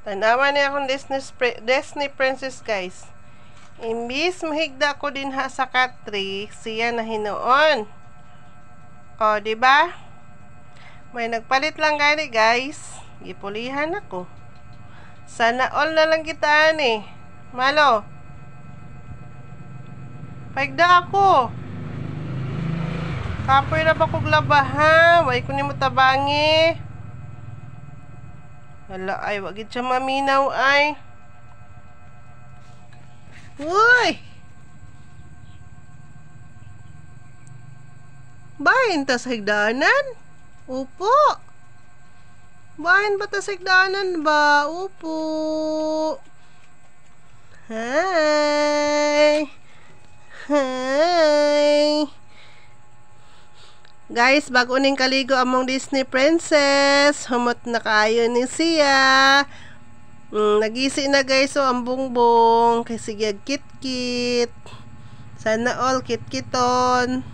Tanawa niya akong Disney princess, guys. Imbis mahigda ko din ha sa katri, siya na hinoon. O, diba? May nagpalit lang gani, guys. Gipulihan ako. Sana all na lang kita ani. Malo. Paigda ako. Kapoy na ba kog laba ha? Way ko ni mo tabangi. Hala ay, wag gid siya maminaw ay. Uy! Bahin ta sa higdanan? Upo. Bahin ba ta sa higdanan ba? Upo. Hi. Hi. Guys, bago ning kaligo among Disney princess, humot na kayo ni siya. Nagisi na guys, so ang bungbong kay sige kit-kit. Sana all kit-kiton.